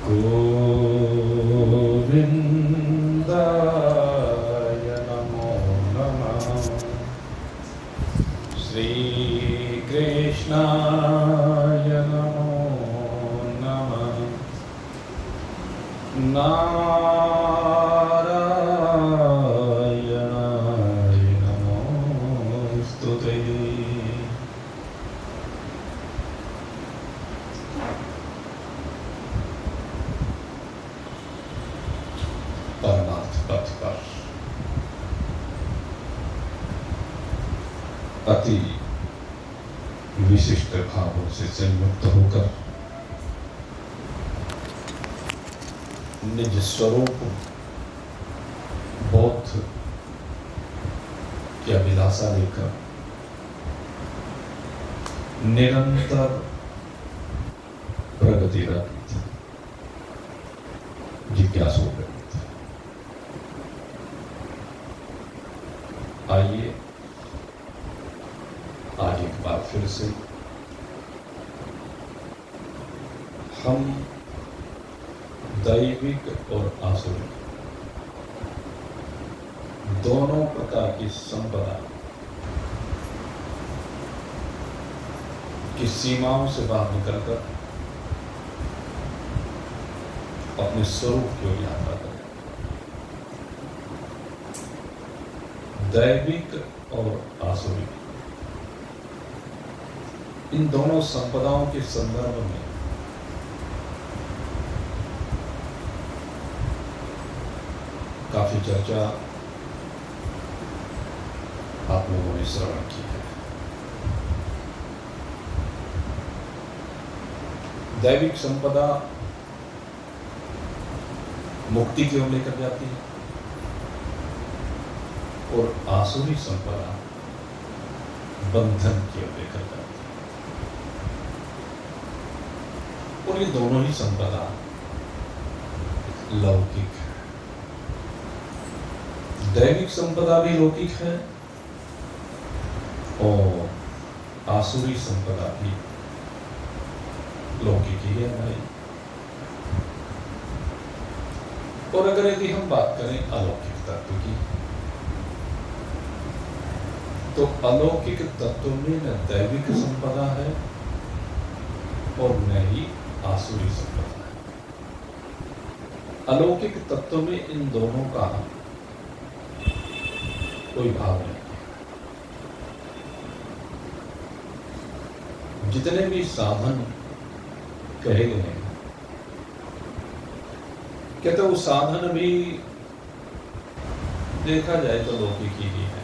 गोविन्दाय नमो नमः। श्रीकृष्णाय नमो नमः। नारायणाय नमोस्तुते। परमार्थ पथ पर अति विशिष्ट भावों से संयुक्त होकर निज स्वरूप बौद्ध की अभिलाषा लेकर निरंतर प्रगतिरत जिज्ञासु व्यक्ति। आइए आज एक बार फिर से हम दैविक और आसुरिक दोनों प्रकार की संपदा की सीमाओं से बाहर निकलकर अपने स्वरूप की ओर यात्रा करें। दैविक और आसुरिक इन दोनों संपदाओं के संदर्भ में काफी चर्चा आप लोगों ने श्रवण की है। दैविक संपदा मुक्ति की ओर लेकर जाती है और आसुरी संपदा बंधन की ओर लेकर जाती है। और ये दोनों ही संपदा लौकिक है। दैविक संपदा भी लौकिक है और आसुरी संपदा भी लौकिक ही है भाई। और अगर यदि हम बात करें अलौकिक तत्व की, तो अलौकिक तत्व में न दैविक संपदा है और न ही आसुरी संपदा है। अलौकिक तत्व में इन दोनों का कोई भाव नहीं। जितने भी साधन कहे गए हैं, कहते वो साधन भी देखा जाए तो लौकिक ही है।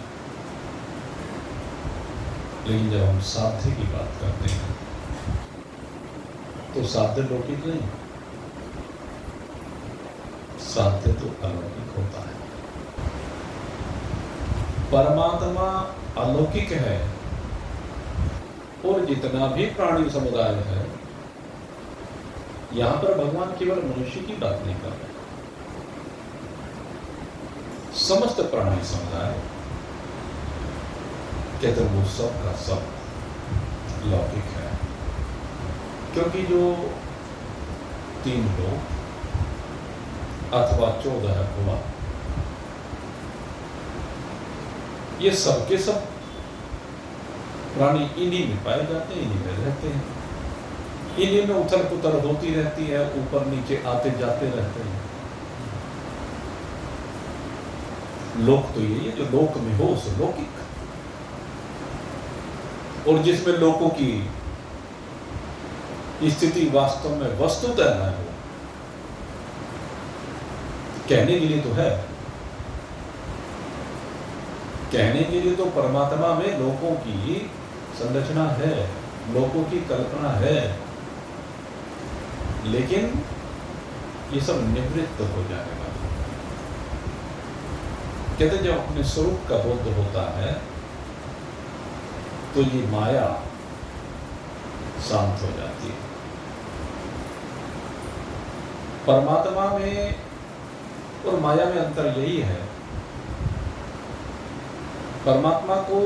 लेकिन जब हम साध्य की बात करते हैं तो साध्य लौकिक नहीं, साध्य तो अलौकिक होता है। परमात्मा अलौकिक है और जितना भी प्राणी समुदाय है, यहां पर भगवान केवल मनुष्य की बात नहीं कर रहे। समस्त प्राणी समुदाय कहते वो सब का सब लौकिक है। क्योंकि जो 3 लोग अथवा 14 हुआ, ये सब के सब प्राणी इन्हीं में पाए जाते हैं, इन्हीं में रहते हैं, इन्हीं में उथल पुथल होती रहती है, ऊपर नीचे आते जाते रहते हैं। लोक तो यही है, जो लोक में हो उसे लौकिक, और जिसमें लोगों की स्थिति वास्तव में वस्तुतः न हो, कहने के लिए तो है, कहने के लिए तो परमात्मा में लोगों की संरचना है, लोगों की कल्पना है, लेकिन ये सब निवृत्त हो जाने वाला। कहते जब अपने स्वरूप का बोध होता है तो ये माया शांत हो जाती है। परमात्मा में और माया में अंतर यही है, परमात्मा को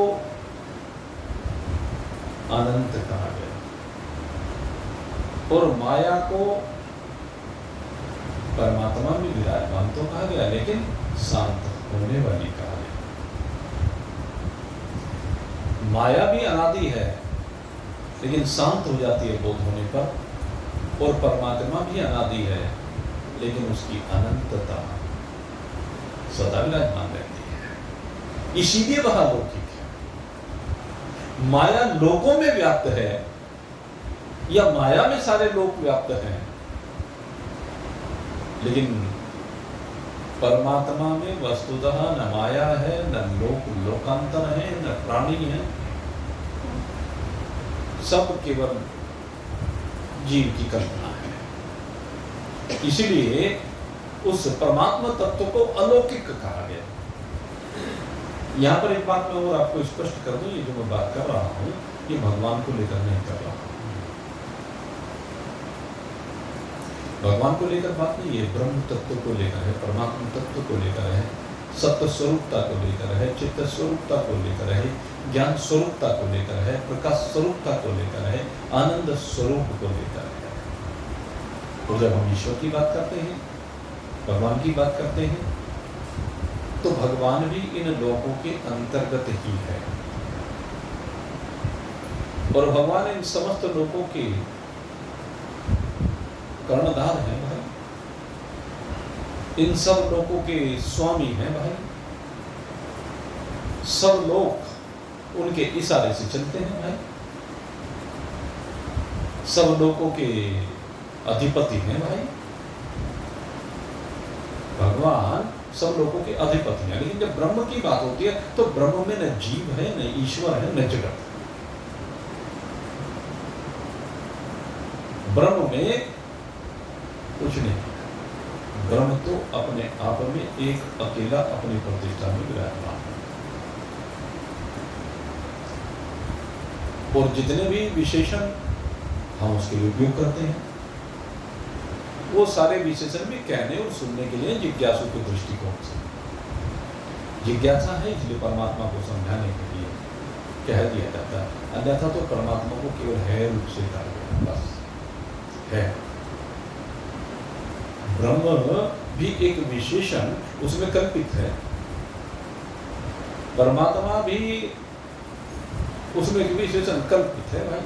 अनंत कहा गया और माया को परमात्मा भी विराजमान तो कहा गया, लेकिन शांत होने वाली कहा गया। माया भी अनादि है, लेकिन शांत हो जाती है बोध होने पर, और परमात्मा भी अनादि है, लेकिन उसकी अनंतता सदा विराजमान रहती है, इसीलिए वह अलौकिक है। माया लोकों में व्याप्त है, या माया में सारे लोक व्याप्त हैं, लेकिन परमात्मा में वस्तुतः न माया है, न लोकांतर है, न प्राणी है, सब केवल जीव की कल्पना है। इसलिए उस परमात्मा तत्व को अलौकिक कहा गया। यहां पर एक बात मैं और आपको स्पष्ट कर दूं, ये जो मैं बात कर रहा हूं, ये भगवान को लेकर नहीं कर रहा हूं। भगवान को लेकर बात नहीं, ये ब्रह्म तत्व को लेकर है, परमात्मा तत्व को लेकर है, सत्य स्वरूपता को लेकर है, चित्त स्वरूपता को लेकर है, ज्ञान स्वरूपता को लेकर है, प्रकाश स्वरूपता को लेकर है, आनंद स्वरूप को लेकर है। और जब हम ईश्वर की बात करते हैं, भगवान की बात करते हैं, तो भगवान भी इन लोकों के अंतर्गत ही है, और भगवान इन समस्त लोकों के कर्णधार हैं भाई, इन सब लोगों के स्वामी हैं भाई, सब लोग उनके इशारे से चलते हैं भाई, सब लोगों के अधिपति हैं भाई। भगवान सब लोगों के अधिपति हैं, लेकिन जब ब्रह्म की बात होती है तो ब्रह्म में न जीव है, न ईश्वर है, न जगत। ब्रह्म में कुछ नहीं, ब्रह्म तो अपने आप में एक अकेला अपनी प्रतिष्ठा में विराजमान है, और जितने भी विशेषण हम उसके लिए उपयोग करते हैं, वो सारे विशेषण भी कहने और सुनने के लिए जिज्ञासु के दृष्टिकोण से। जिज्ञासा है, इसलिए परमात्मा को समझाने के लिए कह दिया जाता है, अन्यथा तो परमात्मा को केवल है रूप से कहा गया, बस है। ब्रह्म भी एक विशेषण उसमें कल्पित है, परमात्मा भी उसमें एक विशेषण कल्पित है भाई।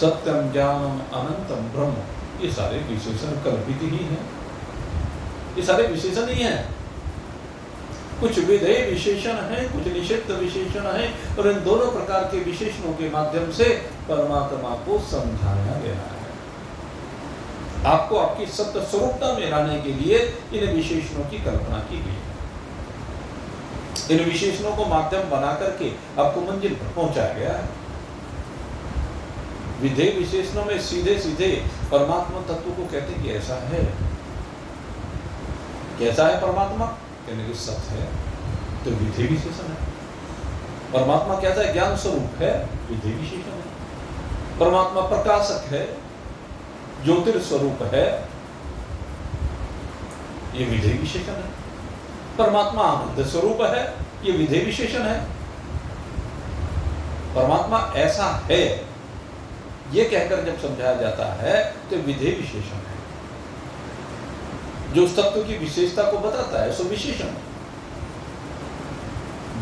सत्यम ज्ञानम अनंतम ब्रह्म, ये सारे विशेषण कल्पित ही हैं, ये सारे विशेषण ही हैं। कुछ विधेय विशेषण हैं, कुछ निषिद्ध विशेषण हैं, और इन दोनों प्रकार के विशेषणों के माध्यम से परमात्मा को समझाया गया है। आपको आपकी सत्य स्वरूपता में लाने के लिए इन विशेषणों की कल्पना की गई है। इन विशेषणों को माध्यम बना करके आपको मंजिल पर पहुंचाया गया है। विधेय विशेषणों में सीधे सीधे परमात्मा तत्व को कहते हैं कि ऐसा है। कैसा है परमात्मा? कहने के सत्य है, तो विधेय विशेषण है। परमात्मा कैसा है? ज्ञान स्वरूप है, विधेय विशेषण है। परमात्मा प्रकाशक है, ज्योतिर्स्वरूप है, ये विधेय विशेषण है। परमात्मा आनंद स्वरूप है, ये विधेय विशेषण है। परमात्मा ऐसा है ये कहकर जब समझाया जाता है तो विधेय विशेषण है। जो उस तत्व की विशेषता को बताता है सो विशेषण है।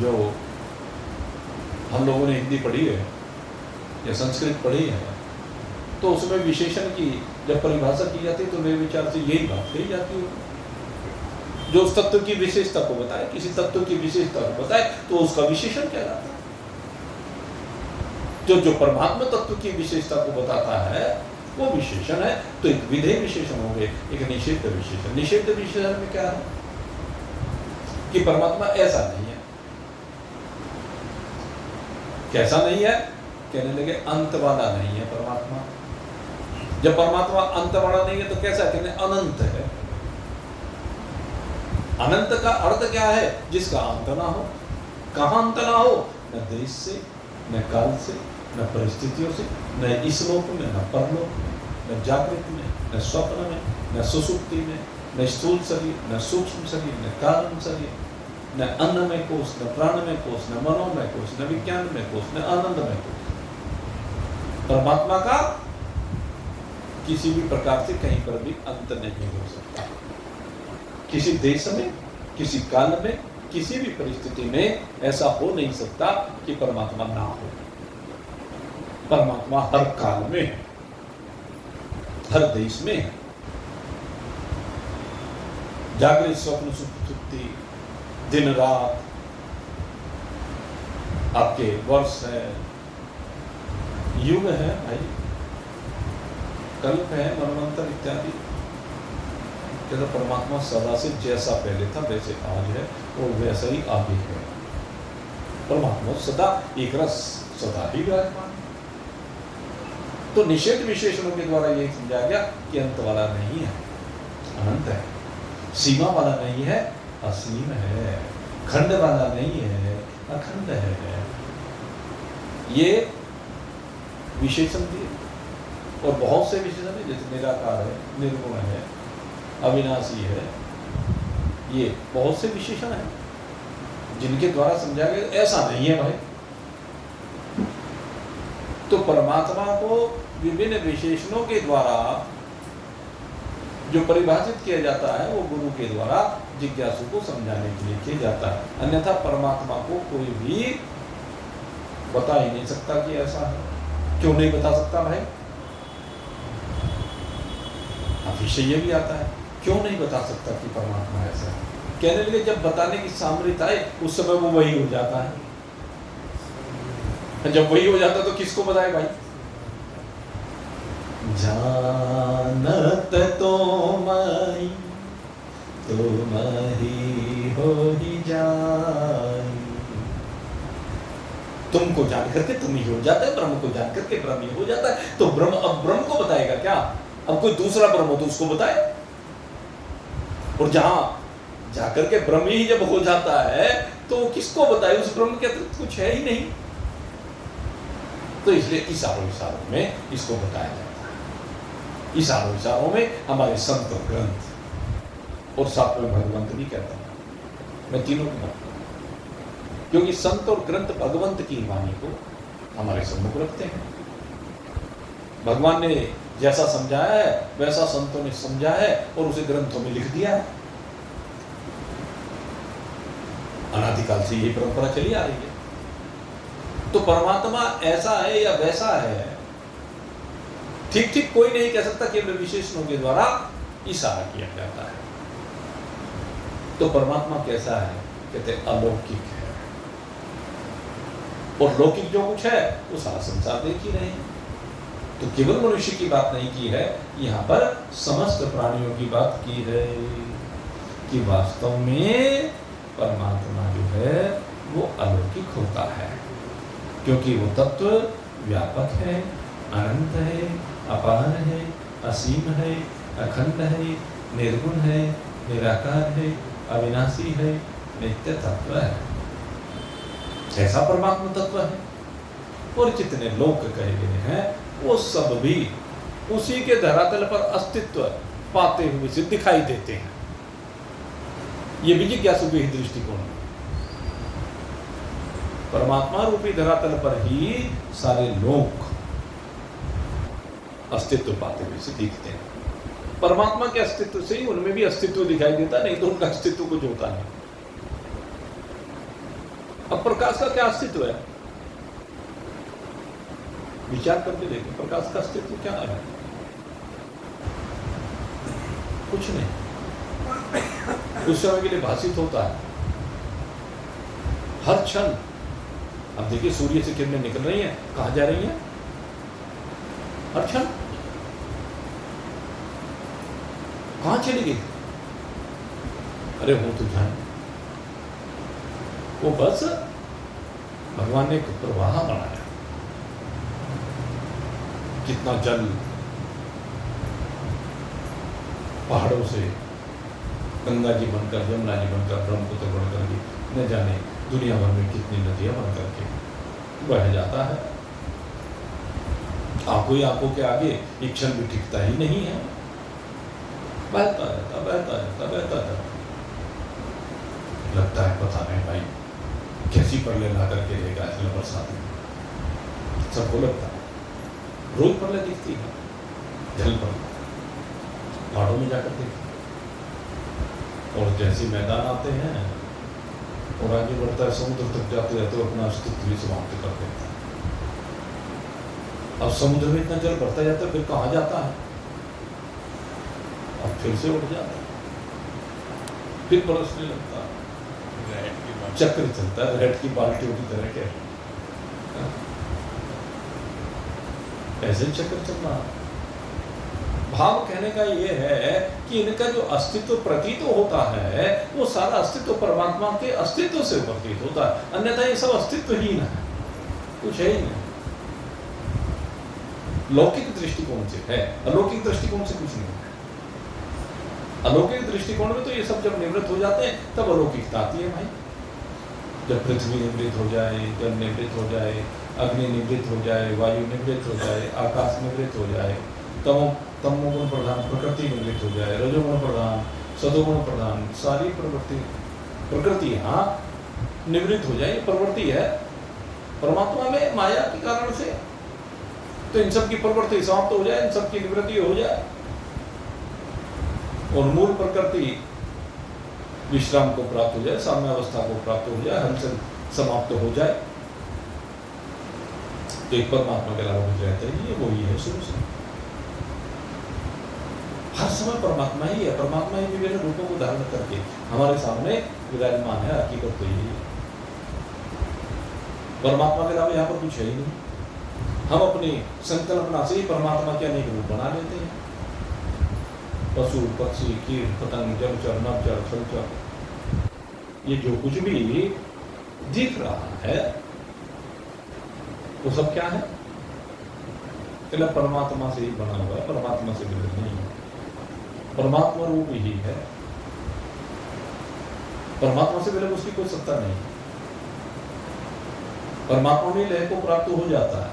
जो हम लोगों ने हिंदी पढ़ी है या संस्कृत पढ़ी है, तो उसमें विशेषण की जब परिभाषा की जाती है तो मेरे विचार से यही बात कही जाती है। जो उस तत्व की विशेषता को बताए, किसी तत्व की विशेषता को बताए, तो उसका विशेषण कहलाता है। जो परमात्मा तत्व की विशेषता को बताता है वो विशेषण है। तो एक विधेय विशेषण हो गए, एक निषिद्ध विशेषण। निषिद्ध विशेषण में क्या है कि परमात्मा ऐसा नहीं है। कैसा नहीं है? कहने लगे अंत वाला नहीं है परमात्मा। जब परमात्मा अंत वाला नहीं है तो कैसा? कहने अनंत है। अनंत का अर्थ क्या है? जिसका अंत ना हो। कहां अंत ना हो? न देश से, न काल से, न परिस्थितियों से, न इस लोक में, न परलोक में, न जागृत में, न स्वप्न में, न सुसुप्ति में, न स्थूल शरीर, न सूक्ष्म शरीर, न कारण शरीर, न अन्न में कोश, न प्राण में कोश, न मनो में कोश, न विज्ञान में कोश, न आनंद में कोश। परमात्मा का किसी भी प्रकार से कहीं पर भी अंत नहीं हो सकता। किसी देश में, किसी काल में, किसी भी परिस्थिति में ऐसा हो नहीं सकता कि परमात्मा ना हो। परमात्मा हर काल में है, हर देश में है। जागृत स्वप्न सुप्ति, दिन रात, आपके वर्ष है, युग है भाई, कल्प है, मनवंतर इत्यादि। कहता परमात्मा सदा से जैसा पहले था वैसे आज है और वैसा ही आगे है। परमात्मा सदा एक रस, सदा ही विराजमान। तो निषेध विशेषणों के द्वारा यह समझा गया कि अंत वाला नहीं है, अनंत है। सीमा वाला नहीं है, असीम है। खंड वाला नहीं है, अखंड है। ये विशेषण दिए और बहुत से विशेषण है, जैसे निराकार है, निर्गुण है, अविनाशी है। ये बहुत से विशेषण है जिनके द्वारा समझा गया ऐसा नहीं है भाई। तो परमात्मा को विभिन्न विशेषणों के द्वारा जो परिभाषित किया जाता है वो गुरु के द्वारा जिज्ञासु को समझाने के लिए किया जाता है। अन्यथा परमात्मा को कोई भी बता ही नहीं सकता कि ऐसा है। क्यों नहीं बता सकता भाई? अब विषय ये भी आता है, क्यों नहीं बता सकता कि परमात्मा ऐसा है? कहने लगे जब बताने की सामर्थ्य आए उस समय वो वही हो जाता है। जब वही हो जाता तो किसको बताए भाई? जानत तो मैं तुम ही हो ही जाई। तुमको जान करके तुम ही हो जाता है, ब्रह्म को जान करके ब्रह्म ही हो जाता है। तो ब्रह्म अब ब्रह्म को बताएगा क्या? अब कोई दूसरा ब्रह्म हो तो उसको बताए। और जहां जाकर के ब्रह्म ही जब हो जाता है तो किसको बताए? उस ब्रह्म के अतिरिक्त कुछ है ही नहीं। तो इसलिए इशारों में इसको बताया जाता है। इशारों में हमारे संत और ग्रंथ और साथ में भगवंत भी कहते हैं। मैं तीनों को बताता हूं क्योंकि संत और ग्रंथ भगवंत की वाणी को हमारे सम्मुख रखते हैं। भगवान ने जैसा समझाया है वैसा संतों ने समझा है और उसे ग्रंथों में लिख दिया है। अनादिकाल से यही परंपरा चली आ रही है। तो परमात्मा ऐसा है या वैसा है, ठीक ठीक कोई नहीं कह सकता, केवल विशेषणों के द्वारा इशारा किया जाता है। तो परमात्मा कैसा है? कहते अलौकिक है। और लौकिक जो कुछ है वो सारा संसार देख ही रहे हैं। तो केवल मनुष्य की बात नहीं की है, यहाँ पर समस्त प्राणियों की बात की है कि वास्तव में परमात्मा जो है वो अलौकिक होता है, क्योंकि वो तत्व व्यापक है, अनंत है, अपार है, असीम है, अखंड है, निर्गुण है, निराकार है, अविनाशी है, नित्य तत्व है। ऐसा परमात्मा तत्व है। और जितने लोक कहे गए हैं वो सब भी उसी के धरातल पर अस्तित्व पाते हुए से दिखाई देते हैं। ये भी जिज्ञासु के ही दृष्टिकोण है। परमात्मा रूपी धरातल पर ही सारे लोक अस्तित्व पाते हुए से दिखते हैं। परमात्मा के अस्तित्व से ही उनमें भी अस्तित्व दिखाई देता, नहीं तो उनका अस्तित्व कुछ होता नहीं। अब प्रकाश का क्या अस्तित्व है? विचार करके देखो, प्रकाश का अस्तित्व क्या है? कुछ नहीं। उस समय के लिए भाषित होता है हर क्षण। अब देखिए सूर्य से किरणें निकल रही हैं, कहां जा रही हैं? हर क्षण। कहां चली गई? अरे वो तो जाए, वो बस भगवान ने एक प्रवाह बनाया। कितना जल पहाड़ों से गंगा जी बनकर, यमुना जी बनकर, ब्रह्मपुत्र बनकर न जाने दुनिया भर में कितनी नदियां बनकर के बह जाता है। आंखों ही आंखों के आगे एक क्षण भी टिकता ही नहीं है। बहता रहता, बहता रहता, बहता रहता। लगता है पता नहीं भाई कैसी परले ला करके लेगा इसमें बरसात में। सबको लगता है रोज परले दिखती है। जल पर, पहाड़ों में जाकर देखिए। और जैसे मैदान आते हैं और आगे बढ़ता है, समुद्र तक जाते जाते अपना अस्तित्व भी समाप्त कर देता है। अब समुद्र में इतना जल बढ़ता जाता है, फिर कहाँ जाता है? अब फिर से उठ जाता है, फिर बरसने लगता है, चक्र चलता है, रेड की बाल्टियों की तरह के ऐसे चक्र चल रहा है। भाव कहने का ये है कि इनका जो अस्तित्व प्रतीत होता है वो सारा अस्तित्व परमात्मा के अस्तित्व से प्रतीत होता है, अन्यथा ये सब अस्तित्वहीन है, कुछ है ही नहीं। लौकिक दृष्टिकोण से है, अलौकिक दृष्टिकोण से कुछ नहीं है। अलौकिक दृष्टिकोण में तो ये सब जब निवृत्त हो जाते हैं तब अलौकिकता आती है भाई। जब पृथ्वी निवृत्त हो जाए, जल निवृत्त हो जाए, अग्नि निवृत्त हो जाए, वायु निवृत्त हो जाए, आकाश निवृत्त हो जाए, तमोगुण प्रधान प्रकृति निवृत्त हो जाए, रजोगुण प्रधान, सदोगुण प्रधान सारी प्रकृति हाँ निवृत्त हो जाए, प्रवृत्ति है परमात्मा में माया के कारण से, तो इन सब की प्रवृत्ति समाप्त हो जाए, इन सब की निवृत्ति हो जाए और मूल प्रकृति विश्राम को प्राप्त हो जाए, साम्यावस्था को प्राप्त हो जाए, हलचल समाप्त हो जाए, तो एक परमात्मा के अलावा कुछ रहता ही है, वही है शुरू से। हर समय परमात्मा ही है, परमात्मा ही विभिन्न रूपों को धारण करके हमारे सामने विराजमान है। हकीकत तो यही है, परमात्मा के अलावा यहाँ पर कुछ है ही नहीं। हम अपनी संकल्पना से ही परमात्मा के अनेक रूप बना लेते हैं, पशु पक्षी कीट पतंग जलचर नभचर छलचर, ये जो कुछ भी दिख रहा है वो सब क्या है? परमात्मा से ही बना हुआ है, परमात्मा से विभिन्न नहीं है, परमात्मा रूप ही है, परमात्मा से विलग उसकी कोई सत्ता नहीं। परमात्मा में लय को प्राप्त हो जाता है,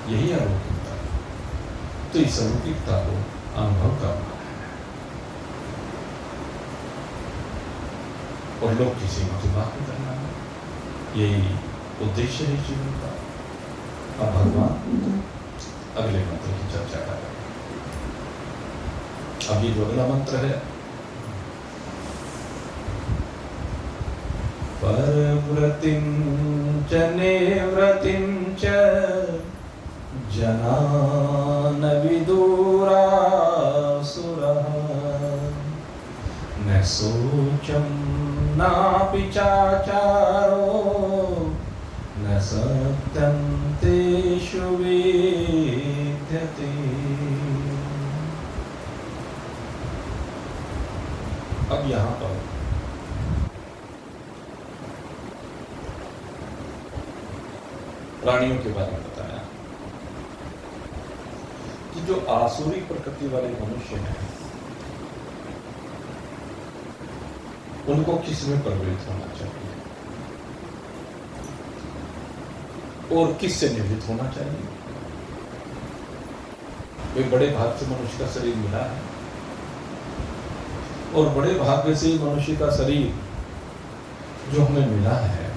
यही अलौकिकता। तो इस अलौकिकता को अनुभव करना है और लोग की सीमा से बात करना है, यही उद्देश्य है जीवन का। अब भगवान अगले मंत्र की चर्चा कर रहे हैं। अब ये जो अगला मंत्र है, परव्रतिं च निवृतिं च जनान विदुरासुरः न शोचं नापि चाचारो न सत्यं तेषु विद्यते। अब यहाँ पर प्राणियों के बारे में बताया कि जो आसुरी प्रकृति वाले मनुष्य हैं उनको किस में प्रवृत्त होना चाहिए और किस से निवृत्त होना चाहिए। वे बड़े भाग्य से मनुष्य का शरीर मिला है और बड़े भाग्य से मनुष्य का शरीर जो हमें मिला है,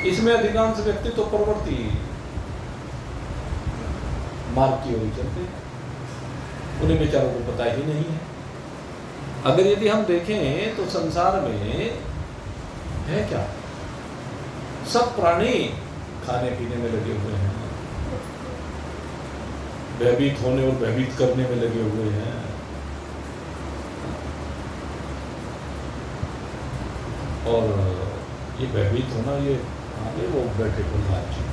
इसमें अधिकांश व्यक्ति तो प्रवृत्ति मार्ग की ओर चलते हैं, उन्हें बेचारों को पता ही नहीं है। अगर यदि हम देखें तो संसार में है क्या, सब प्राणी खाने पीने में लगे हुए हैं, भयभीत होने और भयभीत करने में लगे हुए हैं, और ये भयभीत होना, ये आगे वो बैठे प्रहलाद जी,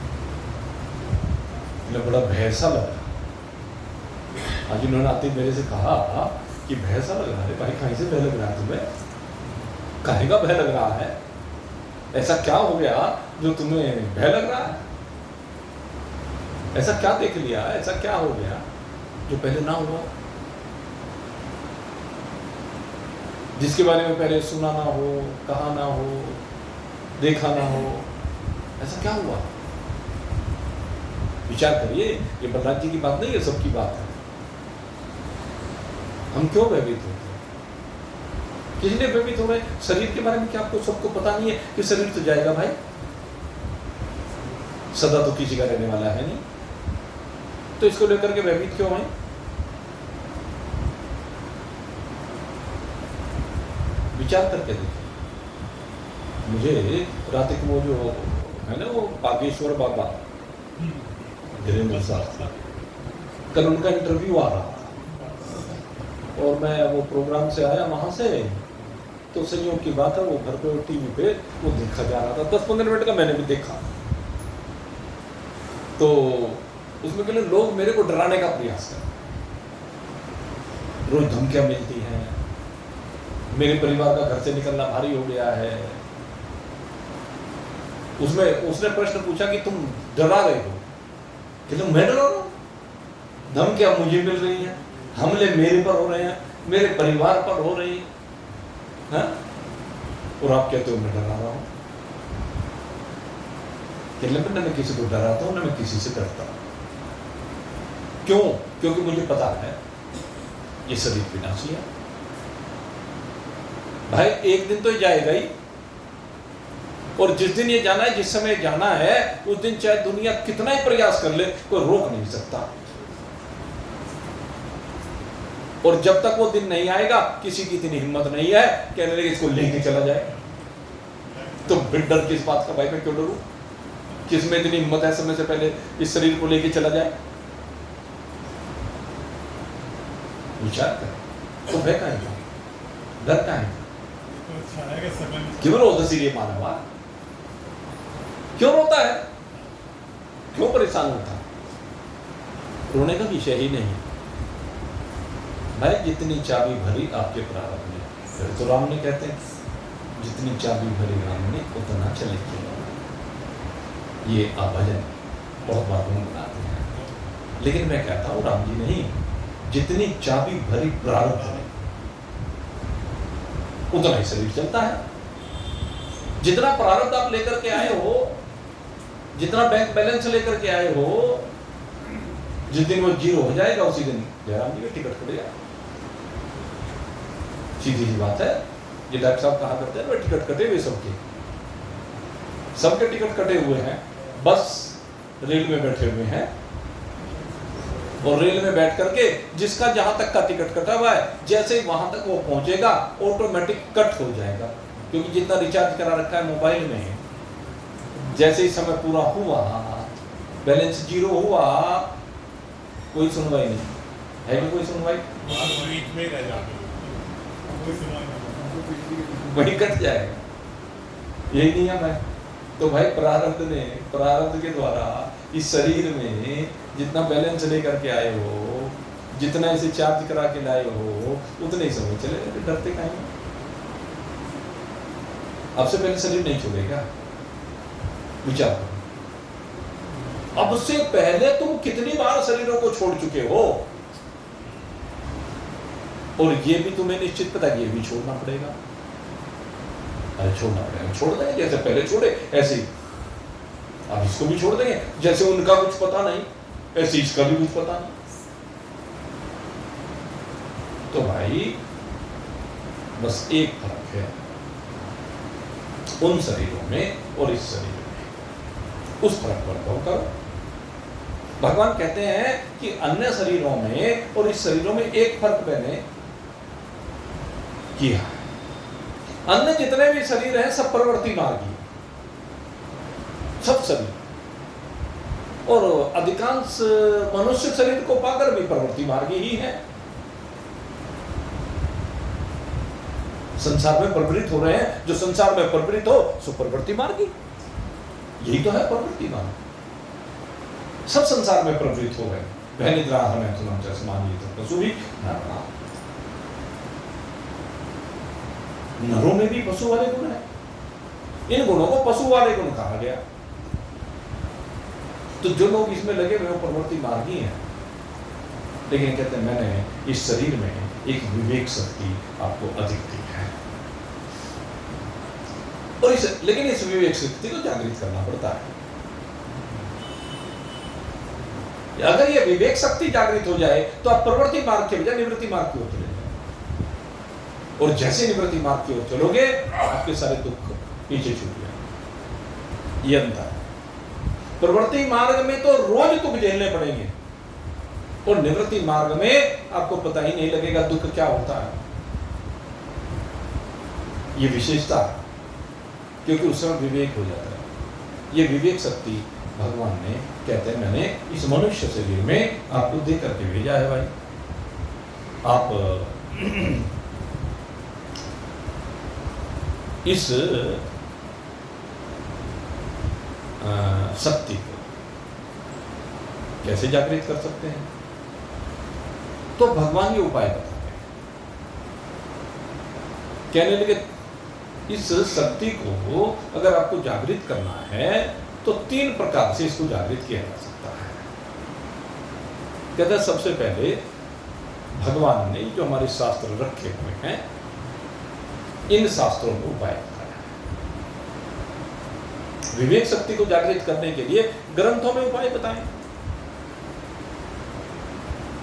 बड़ा भय सा लग रहा। आज उन्होंने आते मेरे से कहा कि भय सा लग रहा है। भाई कहीं से भय लग रहा है तुम्हें? काहे का भय लग रहा है? ऐसा क्या हो गया जो तुम्हें भय लग रहा है? ऐसा क्या देख लिया, ऐसा क्या हो गया जो पहले ना हुआ, जिसके बारे में पहले सुना ना हो, कहा ना हो, देखा ना हो? ऐसा क्या हुआ? विचार करिए, ये प्रहलाद जी की बात नहीं है, सबकी बात है। हम क्यों भयभीत होते हैं? किसी ने भयभीत हो रहे? शरीर के बारे में क्या आपको सबको पता नहीं है कि शरीर तो जाएगा भाई? सदा तो किसी का रहने वाला है नहीं, तो इसको लेकर के भयभीत क्यों है? विचार करके देखिए। मुझे रात को वो जो है ना, वो बागेश्वर बाबा धीरेन्द्र साहब, कल उनका इंटरव्यू आ रहा था और मैं वो प्रोग्राम से आया वहां से, तो संयोग की बात है वो घर पे टीवी पे वो देखा जा रहा था, 10-15 मिनट का मैंने भी देखा। तो उसमें के लिए लोग मेरे को डराने का प्रयास कर, रोज धमकियां मिलती हैं, मेरे परिवार का घर से निकलना भारी हो गया है। उसमें उसने प्रश्न पूछा कि तुम डरा रहे हो? कि तुम मैं डरा रहा हूं? धमकियां मुझे मिल रही हैं, हमले मेरे पर हो रहे हैं, मेरे परिवार पर हो रही है, और आप कहते हो मैं डरा रहा हूं? कि न मैं किसी को डराता हूं, न मैं किसी से डरता हूं। क्यों? क्योंकि मुझे पता है ये शरीर विनाशी है भाई, एक दिन तो ये जाएगा ही, और जिस दिन ये जाना है, जिस समय जाना है, उस दिन चाहे दुनिया कितना ही प्रयास कर ले, कोई रोक नहीं सकता। और जब तक वो दिन नहीं आएगा, किसी की इतनी हिम्मत नहीं है कहने लगे इसको लेके चला जाए। तो फिर डर किस बात का भाई, मैं क्यों डरूं? किसमें इतनी हिम्मत है समय से पहले इस शरीर को लेके चला जाए? विचार कर, तो भय कहां है, डर कहां है? क्यों रोता सीरिय मानवा? क्यों रोता है? क्यों परेशान होता? रोने का विषय ही नहीं भाई। जितनी चाबी भरी आपके प्रारब्ध में, फिर तो राम ने कहते हैं जितनी चाबी भरी राम ने उतना चले किया। ये आभजन बहुत बार हम बनाते हैं, लेकिन मैं कहता हूं राम जी नहीं, जितनी चाबी भरी प्रारब्ध में उतना ही शरीर चलता है। जितना प्रारब्ध आप लेकर के आए हो, जितना बैंक बैलेंस लेकर के आए हो, जिस दिन वो जीरो हो जाएगा उसी दिन जयराम जी का टिकट कटेगा। सीधी सी बात है। ये डॉक्टर साहब कहा करते हैं, टिकट कटे हुए सबके टिकट कटे हुए हैं, बस रेल में बैठे हुए हैं, और रेल में बैठ करके जिसका जहां तक का टिकट कटा हुआ है, जैसे ही वहां तक वो पहुंचेगा ऑटोमेटिक कट हो जाएगा, क्योंकि जितना रिचार्ज करा रखा है मोबाइल में, जैसे ही समय पूरा हुआ, बैलेंस जीरो हुआ, कोई सुनवाई नहीं है। कि कोई सुनवाई वही कट जाएगा, यही नियम है। तो भाई प्रारब्ध के द्वारा इस शरीर में जितना बैलेंस लेकर के आए हो, जितना इसे चार्ज करा के लाए हो, उतने ही समय चले, डरते काहे? अब से पहले शरीर नहीं छोड़ेगा, विचार करो। अब से पहले तुम कितनी बार शरीरों को छोड़ चुके हो, और ये भी तुम्हें निश्चित पता, ये भी छोड़ना पड़ेगा। अरे छोड़ना पड़ेगा, छोड़ देंगे जैसे पहले छोड़े ऐसे ही अब इसको भी छोड़ देंगे। जैसे उनका कुछ पता नहीं, ऐसे इसका भी कुछ पता नहीं। तो भाई बस एक फर्क है उन शरीरों में और इस शरीर में, उस फर्क पर गौर करो। भगवान कहते हैं कि अन्य शरीरों में और इस शरीरों में एक फर्क मैंने किया है। अन्य जितने भी शरीर हैं सब प्रवृत्ति मार्गी, सब शरीर, और अधिकांश मनुष्य शरीर को पाकर भी प्रवृत्ति मार्गी ही है। संसार में प्रवृत्त हो रहे हैं, जो संसार में प्रवृत्त हो सो प्रवृत्ति मार्गी, यही तो है प्रवृत्ति मार्ग। सब संसार में प्रवृत्त हो गए। वह निद्रा हमें तुम चश्मानी तो पशु भी नरों में भी पशु वाले गुण है, इन गुणों को पशु वाले गुण कहा गया। तो जो लोग इसमें लगे हुए प्रवृत्ति मार्गी हैं, लेकिन कहते हैं मैंने इस शरीर में एक विवेक शक्ति आपको अधिक दी है, और लेकिन इस विवेक शक्ति को जागृत करना पड़ता है। अगर ये विवेक शक्ति जागृत हो जाए तो आप प्रवृत्ति मार्ग के बजाय निवृत्ति मार्ग की ओर चले जाए, और जैसे निवृत्ति मार्ग की ओर चलोगे आपके सारे दुख पीछे छूट जाएंगे। ये अंतर है। प्रवृत्ति मार्ग में तो रोज दुख झेलने पड़ेंगे, और निवृत्ति मार्ग में आपको पता ही नहीं लगेगा दुख क्या होता है। ये विशेषता, क्योंकि उस समय विवेक हो जाता है। ये विवेक शक्ति भगवान ने, कहते हैं, मैंने इस मनुष्य शरीर में आपको दे करके भेजा है भाई। आप इस शक्ति को कैसे जागृत कर सकते हैं? तो भगवान ये उपाय बताते हैं। कहने लगे इस शक्ति को अगर आपको जागृत करना है तो 3 प्रकार से इसको जागृत किया जा सकता है। कहता है सबसे पहले भगवान ने जो हमारे शास्त्र रखे हुए हैं, इन शास्त्रों में उपाय बताया है। विवेक शक्ति को जागृत करने के लिए ग्रंथों में उपाय बताए,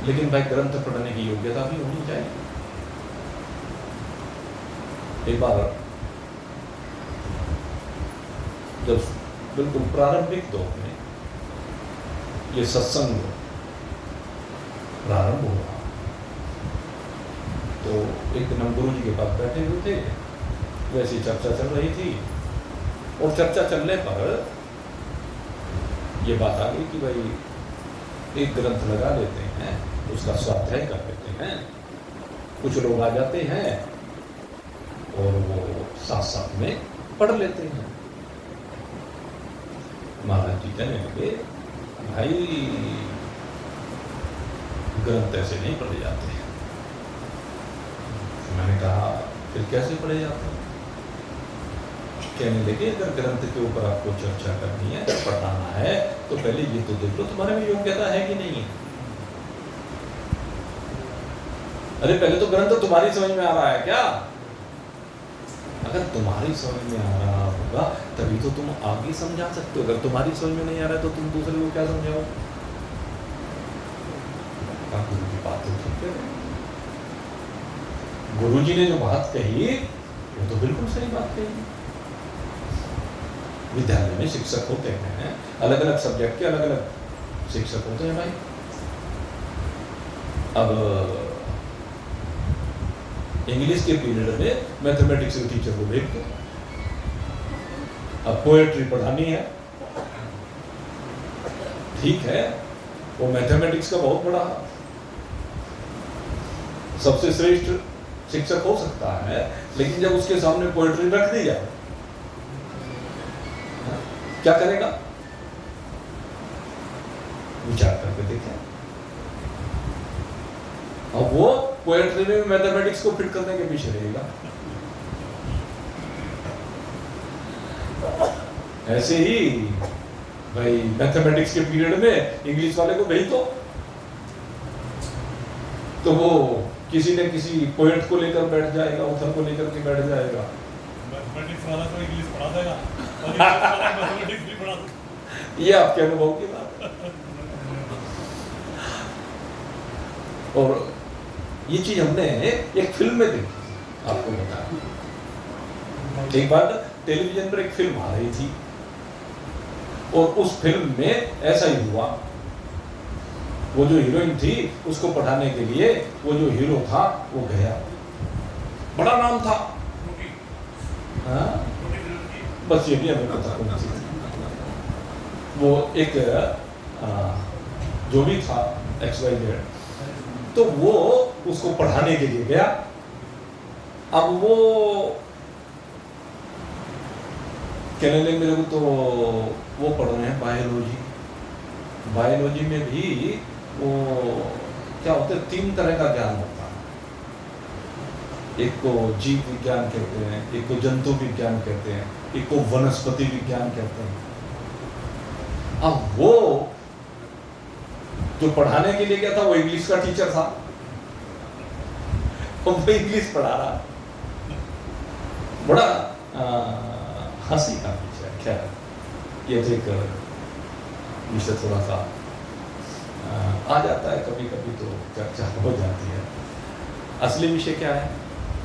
लेकिन भाई ग्रंथ पढ़ने की योग्यता भी होनी चाहिए। एक बार जब बिल्कुल प्रारंभिक दौर में ये सत्संग प्रारंभ हुआ, तो एक दिन हम गुरु जी के पास बैठे हुए थे, वैसी चर्चा चल रही थी, और चर्चा चलने पर ये बात आ गई कि भाई एक ग्रंथ लगा लेते हैं, उसका स्वाध्याय कर लेते हैं। कुछ लोग आ जाते हैं और वो साथ साथ में पढ़ लेते हैं। महाराज जी कहने लगे भाई ग्रंथ ऐसे नहीं पढ़े जाते। मैंने कहा फिर कैसे पढ़े जाते हैं? कहने लगे अगर ग्रंथ के ऊपर आपको चर्चा करनी है, पढ़ाना है, तो पहले ये तो देख लो तुम्हारे में योग्यता है कि नहीं है। अरे पहले तो ग्रंथ तुम्हारी समझ में आ रहा है क्या? अगर तुम्हारी समझ में आ रहा होगा तभी तो तुम आगे समझा सकते हो। अगर तुम्हारी समझ में नहीं आ रहा है तो तुम दूसरे को क्या समझाओ? गुरु की बात तो ठीक है, गुरु जी ने जो बात कही वो तो बिल्कुल सही बात कही। विद्यालय में शिक्षक होते हैं, अलग अलग सब्जेक्ट के अलग अलग शिक्षक होते हैं भाई। अब इंग्लिश के पीरियड में मैथमेटिक्स के टीचर को भेज दो, अब पोएट्री पढ़ानी है, ठीक है, वो मैथमेटिक्स का बहुत बड़ा सबसे श्रेष्ठ शिक्षक हो सकता है, लेकिन जब उसके सामने पोएट्री रख दी जाए क्या करेगा? विचार करके देखें। अब वो पोएट्री में मैथमेटिक्स को फिट करने के पीछे रहेगा। ऐसे ही भाई मैथमेटिक्स के पीरियड में इंग्लिश वाले को भेज दो, तो वो किसी न किसी पोएट को लेकर बैठ जाएगा, उथर को लेकर के बैठ जाएगा। मैथमेटिक्स वाला तो इंग्लिश पढ़ा देगा और इंग्लिश वाला मैथमेटिक्स भी पढ़ा देगा। ये आपके अनुभव की बात है। और ये चीज हमने एक फिल्म में देखी, आपको बताया। एक बार टेलीविजन पर एक फिल्म आ रही थी और उस फिल्म में ऐसा ही हुआ। वो जो हीरोइन थी उसको पढ़ाने के लिए वो जो हीरो था वो गया, बड़ा नाम था, हाँ? बस ये भी हमें पता कौन सी वो एक जो भी था XYZ, तो वो उसको पढ़ाने के लिए गया। अब वो कहने लगे मेरे को तो वो पढ़ रहे हैं बायोलॉजी में भी वो क्या होता है, 3 तरह का ज्ञान होता है। एक को जीव विज्ञान कहते हैं, एक को जंतु विज्ञान कहते हैं, एक को वनस्पति विज्ञान कहते हैं। अब वो जो पढ़ाने के लिए गया था वो इंग्लिश का टीचर था, वो इंग्लिश पढ़ा रहा। बड़ा हंसी का विषय, खैर ये एक विषय थोड़ा सा आ जाता है कभी कभी, तो चर्चा हो जाती है। असली विषय क्या है?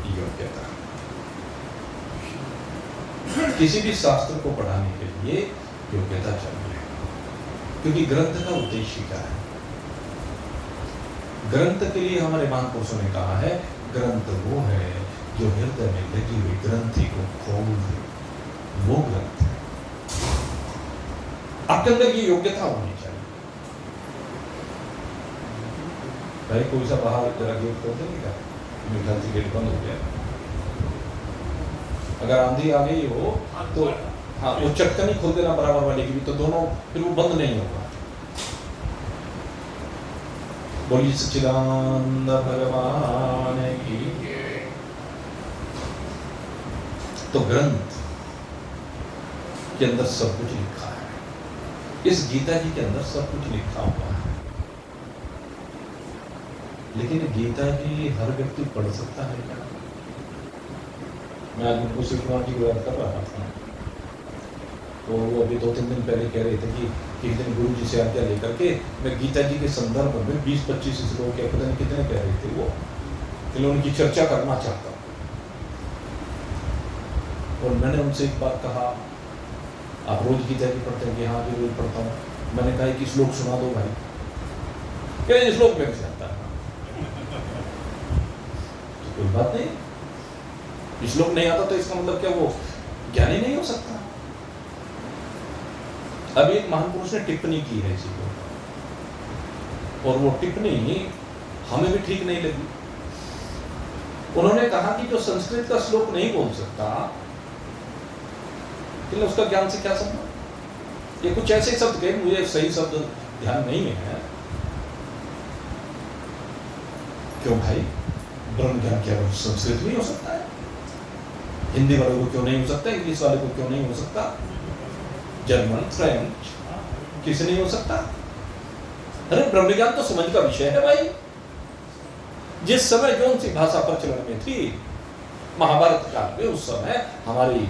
योग्यता। किसी भी शास्त्र को पढ़ाने के लिए योग्यता चाहिए। क्योंकि ग्रंथ का उद्देश्य क्या है? ग्रंथ के लिए हमारे महापुरुषों ने कहा है, ग्रंथ वो है जो हृदय में लगी हुई ग्रंथि को खोल दे, वो ग्रंथ है। आपके अंदर ये योग्यता होनी चाहिए। भाई कोई सा बाहर जरा गेट खोल देंगे क्या? मेरे ख्याल से गेट बंद हो गया। अगर आंधी आ गई हो तो हाँ, वो चटकन ही खोल देना बराबर वाले की भी, तो दोनों फिर वो बंद नहीं होगा। बोलिए सच्चिदानंद भगवान की। तो ग्रंथ के अंदर सब कुछ लिखा है, इस गीता जी के अंदर सब कुछ लिखा हुआ है। लेकिन गीता जी हर व्यक्ति पढ़ सकता है क्या? मैं आज उनको शिव कुमार जी को याद कर रहा था, तो वो अभी 2-3 दिन पहले कह रहे थे कि एक दिन गुरु जी से आज्ञा लेकर के मैं गीता जी के संदर्भ में 20-25 श्लोक या पता नहीं कितने कह रहे थे वो, इसलिए उनकी चर्चा करना चाहता हूँ। और मैंने उनसे एक बात कहा, आप रोज गीता जी पढ़ते हैं कि हाँ जी रोज पढ़ता हूँ। मैंने कहा कि श्लोक सुना दो भाई, क्या ये श्लोक मेरे से आता है? तो कोई बात नहीं, श्लोक नहीं आता तो इसका मतलब क्या वो ज्ञानी नहीं हो सकता? अब एक महान पुरुष ने टिप्पणी की है इसी को, और वो टिप्पणी हमें भी ठीक नहीं लगी। उन्होंने कहा कि जो संस्कृत का श्लोक नहीं बोल सकता, तो उसका ज्ञान से क्या संबंध? ये कुछ ऐसे शब्द कहे, मुझे सही शब्द ध्यान नहीं है। क्यों भाई, ब्रह्म ज्ञान क्या संस्कृत में हो सकता है? हिंदी वालों को क्यों नहीं हो सकता? इंग्लिश वाले को क्यों नहीं हो सकता? जर्मन, फ्रेंच, किसे नहीं हो सकता? अरे ब्रह्म ज्ञान तो समझ का विषय है भाई। जिस समय जो सी भाषा प्रचलन में थी महाभारत काल में, उस समय हमारी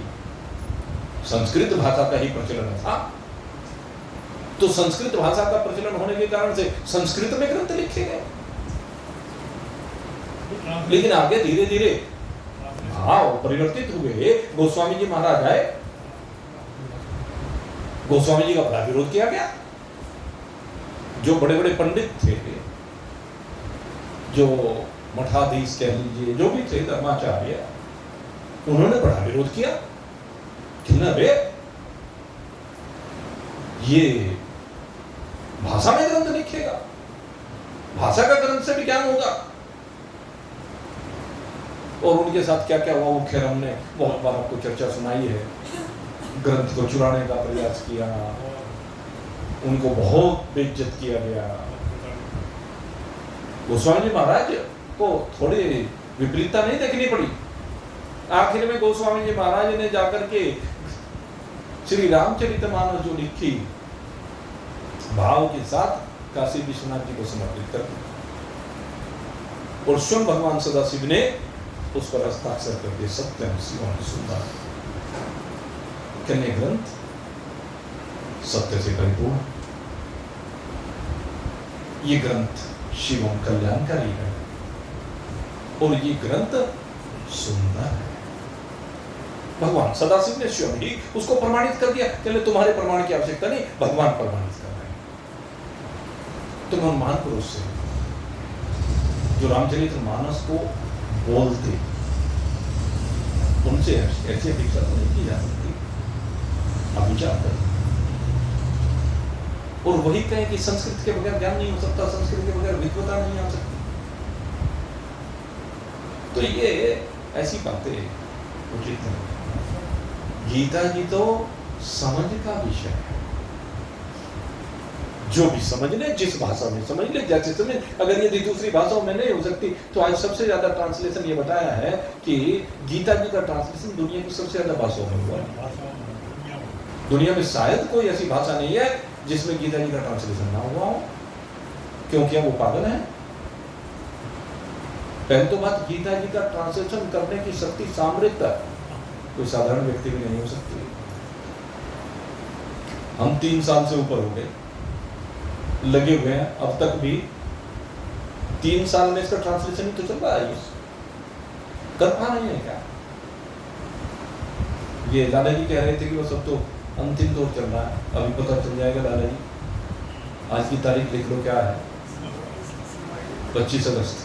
संस्कृत भाषा का ही प्रचलन था। तो संस्कृत भाषा का प्रचलन होने के कारण से संस्कृत में ग्रंथ लिखे गए। लेकिन आगे धीरे धीरे भाव परिवर्तित हुए। गोस्वामी जी महाराज आए, गोस्वामी जी का बड़ा विरोध किया गया। जो बड़े बड़े पंडित थे, जो मठाधीश कह लीजिए, जो भी थे धर्माचार्य, उन्होंने बड़ा विरोध किया कि न रे, ये भाषा में ग्रंथ लिखेगा, भाषा का ग्रंथ से भी ज्ञान होगा। और उनके साथ क्या क्या हुआ वो खैर हमने बहुत बार आपको चर्चा सुनाई है। ग्रंथ को चुराने का प्रयास किया, उनको बहुत बेइज्जत किया गया। गोस्वामी जी महाराज को थोड़ी विपरीतता नहीं देखनी पड़ी। आखिर में गोस्वामी जी महाराज ने जाकर के श्री रामचरितमानस जो लिखी, भाव के साथ काशी विश्वनाथ जी को समर्पित कर दी, और स्वयं भगवान सदाशिव ने उस पर हस्ताक्षर करके सत्यम शिवम सुंदर कन्या ग्रंथ सत्य से परिपूर्ण। ये ग्रंथ शिवम कल्याणकारी है, और ये ग्रंथ सुंदर है। भगवान सदाशिव ने स्वयं ही उसको प्रमाणित कर दिया। चले तुम्हारे प्रमाण की आवश्यकता नहीं, भगवान प्रमाणित कर रहे हैं। तुम उन महान पुरुष से जो रामचरितमानस को बोलते, उनसे ऐसी अपेक्षा तो नहीं की जा सकती। आप विचार करें। और वही कहें कि संस्कृत के बगैर ज्ञान नहीं हो सकता, संस्कृत के बगैर विद्वता नहीं आ सकती। तो ये ऐसी बातें उचित नहीं। गीता जी तो समझ का विषय है। जो भी समझ ले, जिस भाषा में समझ ले, जैसे समझ। अगर यदि दूसरी भाषाओं में नहीं हो सकती, तो आज सबसे ज्यादा ट्रांसलेशन ये बताया है कि गीता जी का ट्रांसलेशन दुनिया की सबसे ज्यादा भाषाओं में हुआ है। दुनिया में शायद कोई ऐसी भाषा नहीं है जिसमें गीता जी का ट्रांसलेशन ना हुआ हो। क्यों? क्या वो पागल है? पहले तो बात, गीता जी का ट्रांसलेशन करने की शक्ति, सामर्थ्य कोई साधारण व्यक्ति में नहीं हो सकती। हम 3 साल से ऊपर हो गए लगे हुए हैं, अब तक भी 3 साल में इसका ट्रांसलेशन ही तो चल रहा है। कर पा रहे हैं क्या? ये दादाजी कह रहे थे कि वो सब तो अंतिम दौर चल रहा है, अभी पता चल जाएगा दादाजी आज की तारीख लिख लो, क्या है? 25 अगस्त।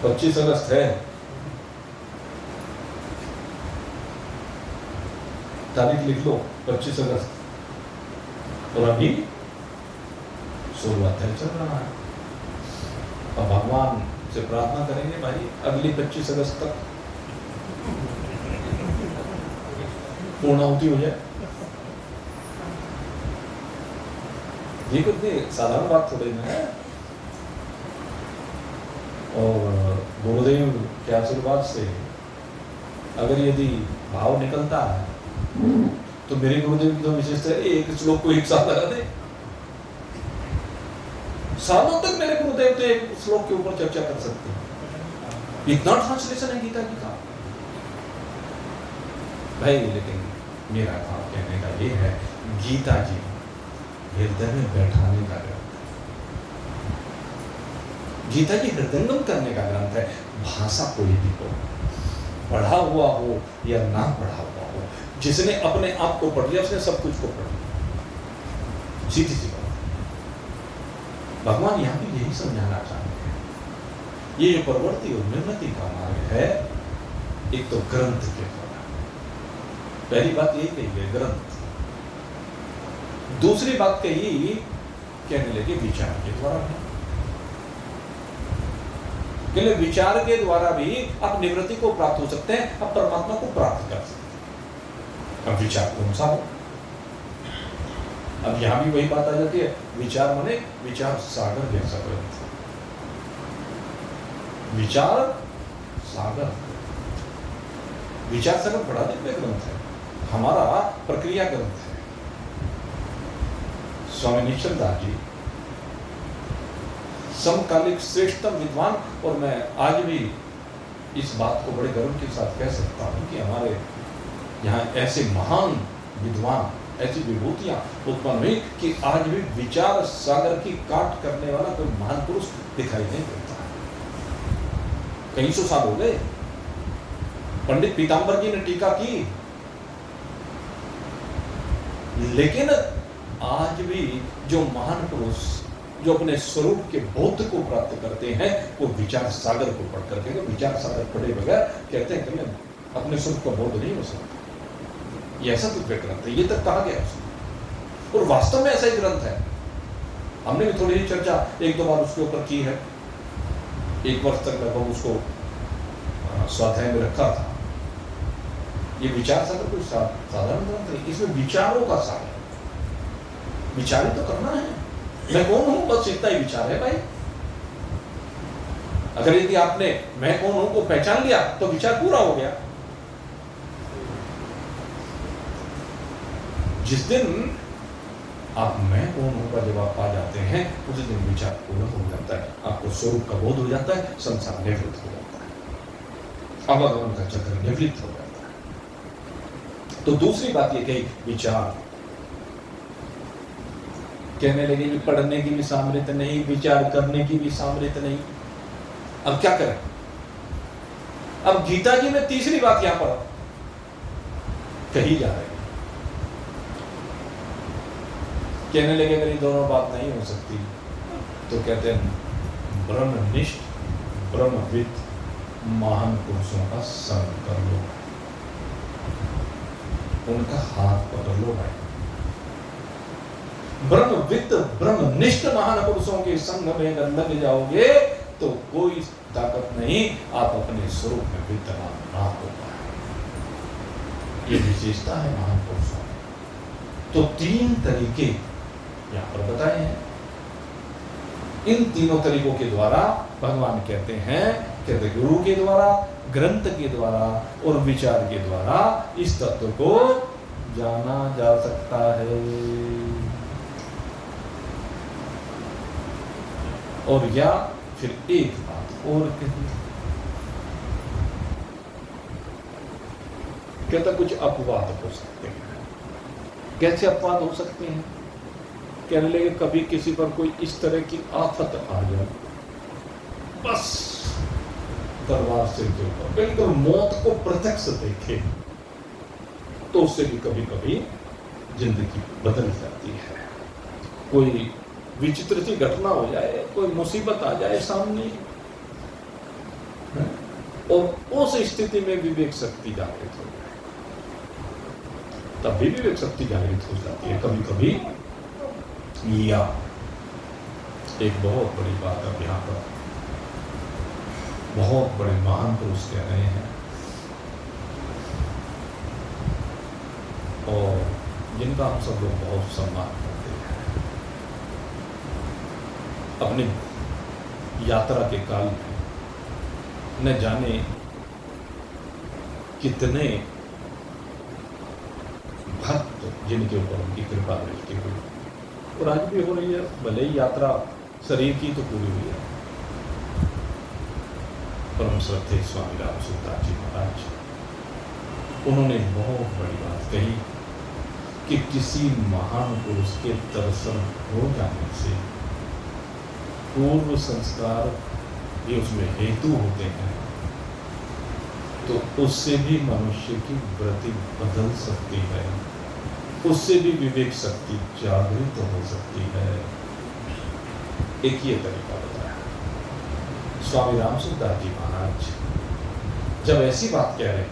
25 अगस्त है, तारीख लिख लो 25 अगस्त, और अभी 16 चल रहा है। अब भगवान से प्रार्थना करेंगे भाई अगली 25 अगस्त तक पूर्णाहुति हो जाए। ये कुछ नहीं, साधारण बात थोड़ी ना है। और गुरुदेव के आशीर्वाद से अगर यदि भाव निकलता है तो मेरे गुरुदेव की तो विशेषता है, एक श्लोक को एक साल लगा दे। सालों तक मेरे गुरुदेव तो एक श्लोक के ऊपर चर्चा कर सकते हैं। इतना ट्रांसलेशन है गीता जी का भाई। लेकिन मेरा भाव कहने का ये है, गीता जी हृदय में बैठाने का ग्रंथ है। गीता जी हृदयंगम करने का ग्रंथ है। भाषा कोई भी हो, पढ़ा हुआ हो या ना पढ़ा हुआ हो, जिसने अपने आप को पढ़ लिया उसने सब कुछ को पढ़ लिया। सीधी सी बात। भगवान यहाँ भी यही समझाना चाहते हैं। ये जो प्रवृत्ति और उन्नति का मार्ग है, एक तो ग्रंथ के द्वारा, पहली बात यही कही है ग्रंथ। दूसरी बात कही, कहने लगे विचार के द्वारा भी। कहने विचार के द्वारा भी आप निवृत्ति को प्राप्त हो सकते हैं, आप परमात्मा को प्राप्त कर सकते हैं। अब विचार कौन सा हो? अब यहां भी वही बात आ जाती है, विचार माने विचार सागर जैसा ग्रंथ। विचार सागर, विचार सागर बड़ा दिव्य ग्रंथ है, हमारा प्रक्रिया ग्रंथ है। स्वामी निश्चलदास जी समकालिक श्रेष्ठतम विद्वान, और मैं आज भी इस बात को बड़े गर्व के साथ कह सकता हूं कि हमारे यहाँ ऐसे महान विद्वान, ऐसी विभूतियां उत्पन्न हुई कि आज भी विचार सागर की काट करने वाला कोई महान पुरुष दिखाई नहीं देता। कई सौ साल हो गए। पंडित पीताम्बर जी ने टीका की, लेकिन आज भी जो महान पुरुष जो अपने स्वरूप के बोध को प्राप्त करते हैं, वो विचार सागर को पढ़ करके, विचार सागर पढ़े बगैर कहते हैं कि मैं अपने स्वरूप का बोध नहीं हो सकता। ये ऐसा दिव्य ग्रंथ है, ये तक कहा गया उसने, और वास्तव में ऐसा ही ग्रंथ है। हमने भी थोड़ी सी चर्चा एक दो बार उसके ऊपर की है। एक वर्ष तक लगभग उसको स्वाध्याय में रखा था। ये विचार सागर कोई साधारण ग्रंथ है, इसमें विचारों का सागर, विचार तो करना है। मैं कौन हूं, बस इतना ही विचार है भाई। अगर यदि आपने मैं कौन हूं को पहचान लिया तो विचार पूरा हो गया। जिस दिन आप मैं कौन हूं का जब आप पा जाते हैं, उस दिन विचार पूरा हो जाता है, आपको स्वरूप का बोध हो जाता है, संसार निवृत्त हो जाता है, अवगमन का चक्र निवृत्त हो जाता है। तो दूसरी बात ये कही, विचार। कहने लगे कि पढ़ने की भी सामर्थ्य नहीं, विचार करने की भी सामर्थ्य नहीं। अब क्या करें? अब गीता जी में तीसरी बात यहां पर कही जा रही है। कहने लगे अगर ये दोनों बात नहीं हो सकती तो कहते हैं ब्रह्मनिष्ठ ब्रह्मविद महान पुरुषों का संग कर लो, उनका हाथ पकड़ लो भाई। ब्रह्मविद ब्रह्मनिष्ठ महान पुरुषों के संग में अगर लग जाओगे तो कोई ताकत नहीं आप अपने स्वरूप में विद्यमान ना हो पाए। ये विशेषता है महान पुरुषों में। तो तीन तरीके यहां पर बताए हैं। इन तीनों तरीकों के द्वारा भगवान कहते हैं कि गुरु के द्वारा, ग्रंथ के द्वारा और विचार के द्वारा इस तत्व को जाना जा सकता है। और या फिर एक बात और कही, कहता कुछ अपवाद हो सकते हैं। कैसे अपवाद हो सकते हैं? कहने लगे कभी किसी पर कोई इस तरह की आफत आ जाए, बस दरबार से के ऊपर बिल्कुल मौत को प्रत्यक्ष देखे, तो उससे भी कभी कभी जिंदगी बदल जाती है। कोई विचित्र सी घटना हो जाए, कोई मुसीबत आ जाए सामने, और उस स्थिति में विवेक शक्ति जागृत हो जाए, तब भी विवेक शक्ति जागृत हो जाती है कभी कभी। या एक बहुत बड़ी बात अब यहाँ पर बहुत बड़े महान पुरुष कह रहे हैं, और जिनका हम सब लोग बहुत सम्मान करते हैं। अपने यात्रा के काल में न जाने कितने भक्त जिनके ऊपर उनकी कृपा दृष्टि हुई, और आज भी हो रही है, भले ही यात्रा शरीर की तो पूरी हुई है। परम श्रद्धेय स्वामी रामसूरदास जी महाराज, उन्होंने बहुत बड़ी बात कही कि किसी महान पुरुष के दर्शन हो जाने से पूर्व संस्कार ये उसमें हेतु होते हैं, तो उससे भी मनुष्य की वृत्ति बदल सकती है, उससे भी विवेक शक्ति जागृत हो सकती है। एक ये तरीका बताया स्वामी रामसूरदास जी महाराज जब ऐसी बात कह रहे हैं,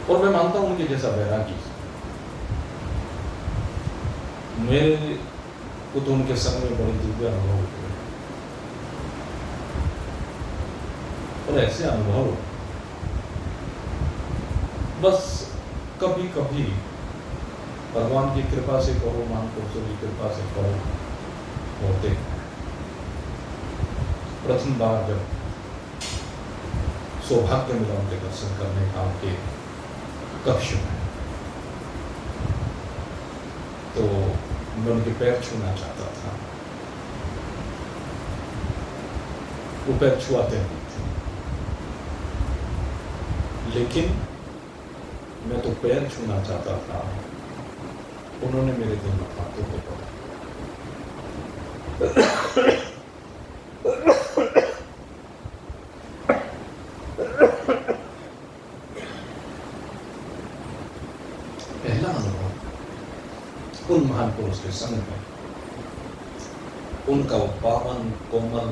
और मैं मानता हूं उनके जैसा वैरागी, मेरे को तो उनके संग में बड़ी दिव्य अनुभव हुए, और ऐसे अनुभव बस कभी कभी भगवान की कृपा से कहो, महापुरुषों की कृपा से कहो, होते हैं। प्रथम बार जब सौभाग्य मिला उनके दर्शन करने का उनके कक्ष में, तो मैं उनके पैर छूना चाहता था, वो पैर छुआते नहीं थे, लेकिन मैं तो पैर छूना चाहता था, उन्होंने मेरे दोनों हाथों को पकड़ा। पहला अनुभव उन महान पुरुष के संग में, उनका वो पावन कोमल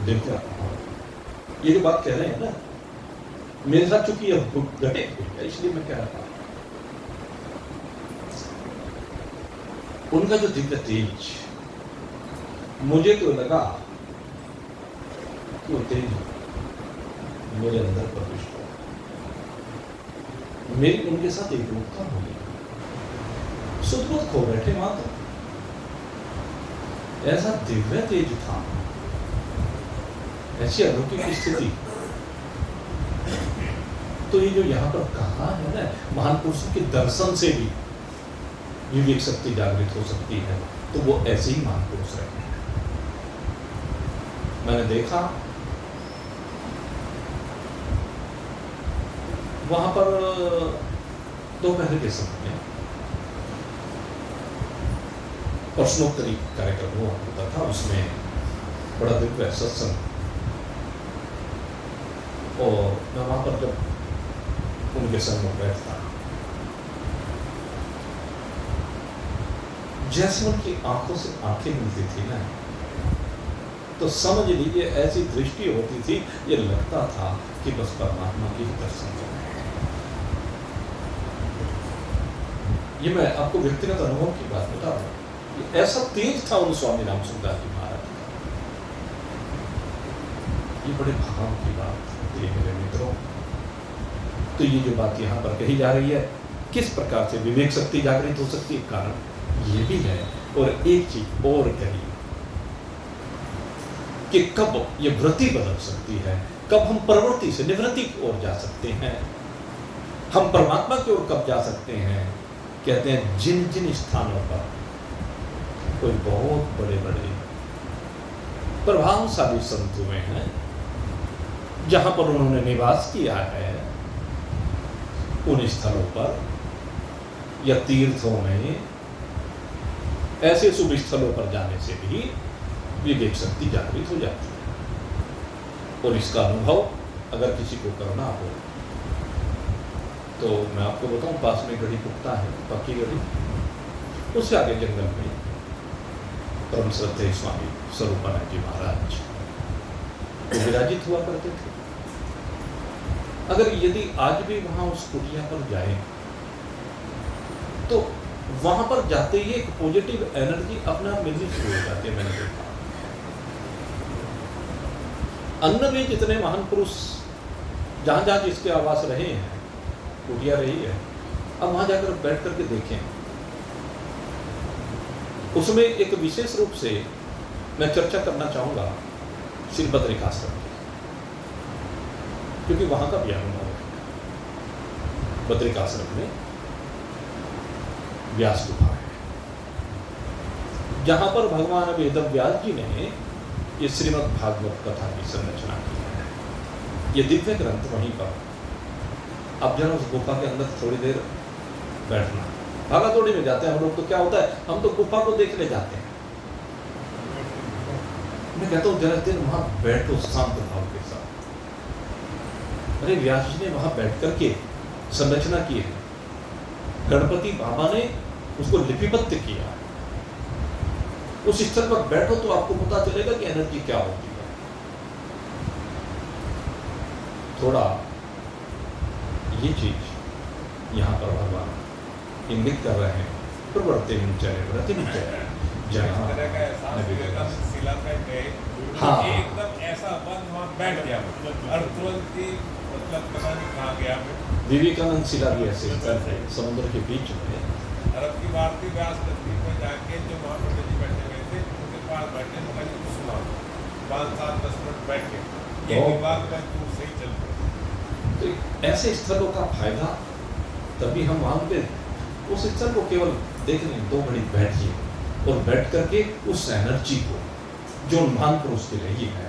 दिव्य अनुभव। ये जो बात कह रहे हैं ना, मेरे साथ चूंकि यह घटे इसलिए मैं कह रहा था, उनका जो दिव्य तेज, मुझे तो लगा कि वो तेज मेरे अंदर प्रविष्ट हो, मेरी उनके साथ एकरूपता हो गई, सुदबुद खो बैठे मात्र, ऐसा दिव्य तेज था, ऐसी अलौकिक स्थिति। तो ये जो यहाँ पर कहा है ना, महान पुरुषों के दर्शन से भी विवेक शक्ति जागृत हो सकती है, तो वो ऐसे ही महान पुरुष रहे हैं। मैंने देखा वहां पर दोपहर के समय में प्रश्नोत्तरी कार्यक्रम हुआ होता था, उसमें बड़ा दिव्य सत्संग, और मैं वहां पर जब उनके संग में बैठता, जैसे उनकी आंखों से आंखें मिलती थी ना, तो समझ लीजिए ऐसी दृष्टि होती थी, ये लगता था कि बस परमात्मा की दर्शन कर रहे हैं। ये मैं आपको व्यक्तिगत अनुभव की बात बता रहा हूं, ऐसा तेज था उन स्वामी रामसूरदास जी महाराज का। ये बड़े भाव की बात है मेरे मित्रों। तो ये जो बात यहाँ पर कही जा रही है, किस प्रकार से विवेक शक्ति जागृत हो सकती है, कारण ये भी है। और एक चीज और कही कि कब ये वृत्ति बदल सकती है, कब हम प्रवृत्ति से निवृत्ति की ओर जा सकते हैं, हम परमात्मा की ओर कब जा सकते हैं। कहते हैं जिन जिन स्थानों पर कोई बहुत बड़े बड़े प्रभावशाली संत हुए हैं, जहां पर उन्होंने निवास किया है, उन स्थलों पर या तीर्थों में, ऐसे शुभ स्थलों पर जाने से भी विवेक शक्ति जागृत हो जाती है। और इसका अनुभव अगर किसी को करना हो तो मैं आपको बताऊं, पास में गढ़ी पुख्ता है, पक्की गढ़ी, उससे आगे जंगल में परम श्रद्धेय स्वामी स्वरूपानंद जी महाराज वो विराजित हुआ करते थे। अगर यदि आज भी वहां उस कुटिया पर जाए तो वहां पर जाते ही एक पॉजिटिव एनर्जी अपने आप मिलनी शुरू हो जाती है। मैंने देखा अन्न में जितने महान पुरुष जहां जहां जिसके आवास रहे हैं, कुटिया रही है, अब वहां जाकर बैठ करके देखें, उसमें एक विशेष रूप से मैं चर्चा करना चाहूंगा श्री बद्रिकाश्रम की, क्योंकि वहां का भी अनुभव है। बद्रिकाश्रम में व्यास गुफा है, जहां पर भगवान वेद व्यास जी ने ये श्रीमद् भागवत कथा की संरचना की है। ये दिव्य ग्रंथ वहीं पर, अब जरा उस गुफा के अंदर थोड़ी देर बैठना, भागा दौड़ी में जाते हैं हम लोग तो क्या होता है, हम तो गुफा को देखने जाते हैं। मैं कहता हूँ जरा देर वहां बैठो शांत भाव के साथ। अरे व्यास जी ने वहां बैठ करके संरचना की है, गणपति बाबा ने उसको लिपिबद्ध किया। उस स्तर पर बैठो तो आपको पता चलेगा कि एनर्जी क्या होती है। थोड़ा ये चीज यहां पर भगवान इंगित कर रहे हैं, प्रवर्ते प्रति हाँ एकदम ऐसा बंद वहाँ बैठ गया और तुरंत ही मतलब पता नहीं कहाँ गया मैं। विवेकानंद शिला भी ऐसे समुद्र के बीच में। और अब की भारतीय व्यास नदी में जाके जो वहाँ पंडित जी बैठे हुए थे उनके पास बैठे मगर कुछ सुना 5-7-10 मिनट बैठ के ये बात मैं दूर से ही चल रही। तो ऐसे स्थलों का फायदा तभी हम वहाँ पे उस स्थल को केवल देखने 2 घड़ी बैठिए और बैठ करके उस एनर्जी को जो महान पुरुष की रही है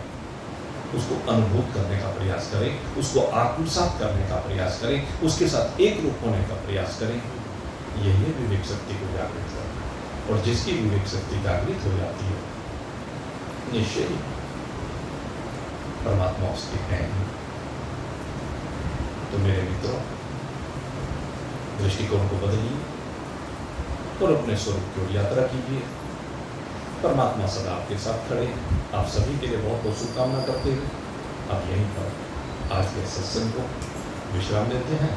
उसको अनुभूत करने का प्रयास करें, उसको आत्मसात करने का प्रयास करें, उसके साथ एक रूप होने का प्रयास करें। यही है विवेक शक्ति को जागृत करना। और जिसकी विवेक शक्ति जागृत हो जाती है निश्चय ही परमात्मा उसके हैं। तो मेरे मित्रों, दृष्टिकोण को बदलिए और अपने स्वरूप की ओर यात्रा कीजिए। परमात्मा सदा आपके साथ खड़े हैं। आप सभी के लिए बहुत बहुत शुभकामना करते हुए अब यहीं पर आज के सत्संग को विश्राम देते हैं।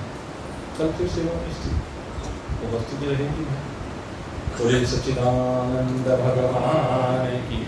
कल फिर सेवा में उपस्थिति रहेगी। बोले सच्चिदानंद भगवान की।